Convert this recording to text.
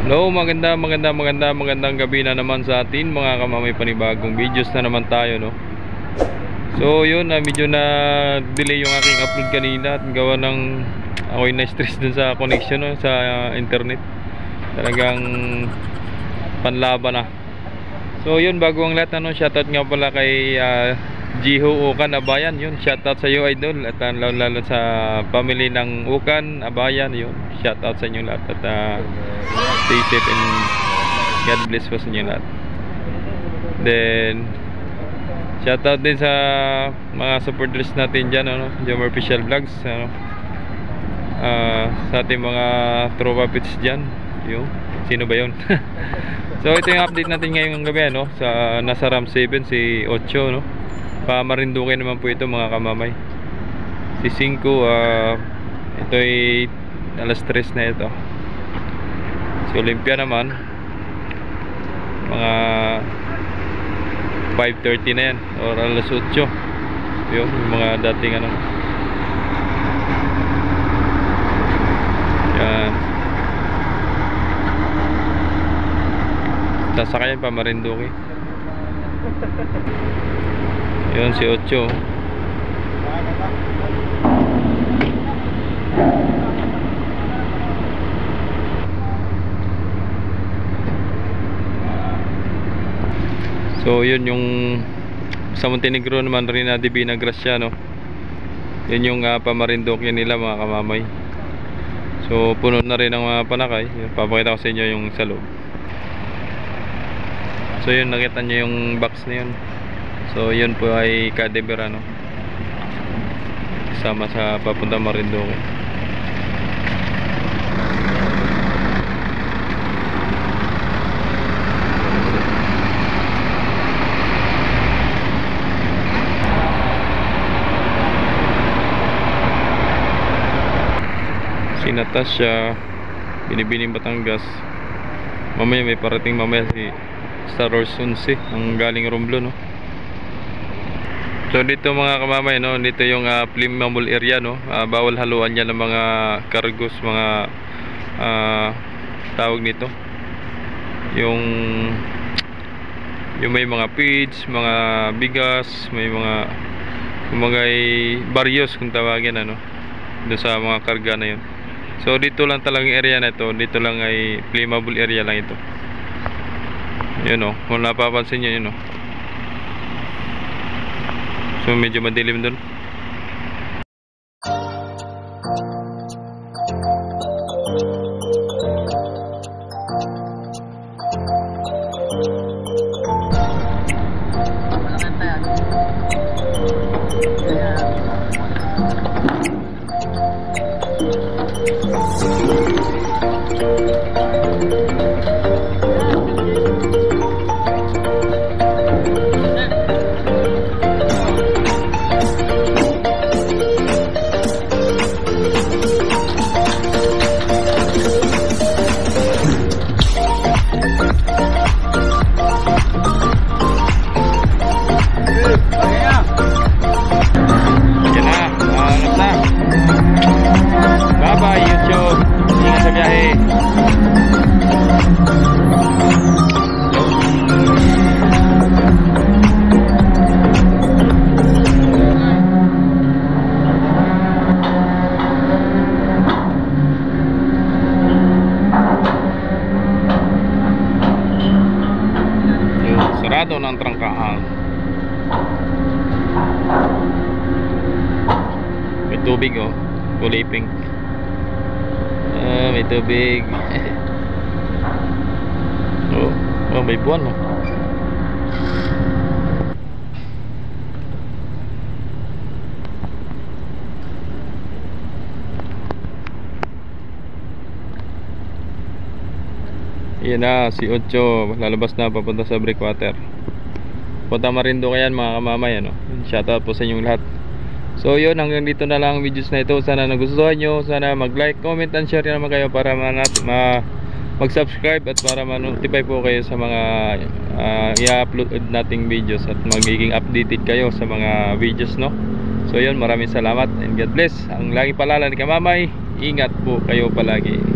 Hello, magandang gabi na naman sa atin mga kamamay, panibagong videos na naman tayo, no. So yun, medyo na delay yung aking upload kanina at gawa ng ako'y na-stress dun sa connection, no, sa internet. Talagang panlaban na. So yun, bago ang lahat, ano, shoutout nga pala kay Jiho Ukan Abayan. Yun, shoutout sa iyo, idol, at lalo sa family ng Ukan Abayan. Yun, shoutout sa inyo lahat at stay safe and God bless po sa inyo lahat. Then shoutout din sa mga supporters natin dyan, ano, Jomar Official Vlogs, ano, sa ating mga tropa pits dyan. Yung sino ba yun? So ito yung update natin ngayong gabi, no, sa nasa RAM 7 si 8, no. Pa Marinduque naman po ito mga kamamay. Si 5 ito ay alas 3 na ito. Si Olympia naman mga 5:30 na yan or alas 8. Yung mga dating ano. Yan. Sasakayan pa Marinduque. Yun si 8. So yun yung sa Montenegro naman rin na Divina Gracia, no. Yun yung Pamarinduque nila mga kamamay. So puno na rin ang mga panakay. Papakita ko sa inyo yung sa loob. So yun, nakita nyo yung box na yun. So yun po ay Cadevera, no, kasama sa papunta Marinduque. Si Natasha Binibining Batangas. Mamaya may parating mamaya si Star Wars 11 ang galing Romblo, no. So dito mga kamamay, no, dito yung flammable area, no. Bawal haluan yan ng mga cargos, mga tawag nito, yung may mga feeds, mga bigas, may mga baryos kung tawagin, ano, doon sa mga karga na yun. So dito lang talagang area na ito, dito lang ay flammable area lang ito. Yun, no, kung napapansin nyo, yun, no. So medyo madilim dun. Sarado ng trangkaan. May tubig, oh, kulay pink. May tubig. Oh, may buwan, oh. Yan na, si 8 lalabas na papunta sa breakwater. Punta Marinduque yan mga kamamay, ano. Shoutout po sa inyong lahat. So yun, hanggang dito na lang ang videos na ito. Sana nagustuhan nyo. Sana mag-like, comment, and share naman kayo para mag-subscribe at para ma-notify po kayo sa mga i-upload nating videos at magiging updated kayo sa mga videos, no. So yun, maraming salamat and God bless. Ang lagi palala ni kamamay, ingat po kayo palagi.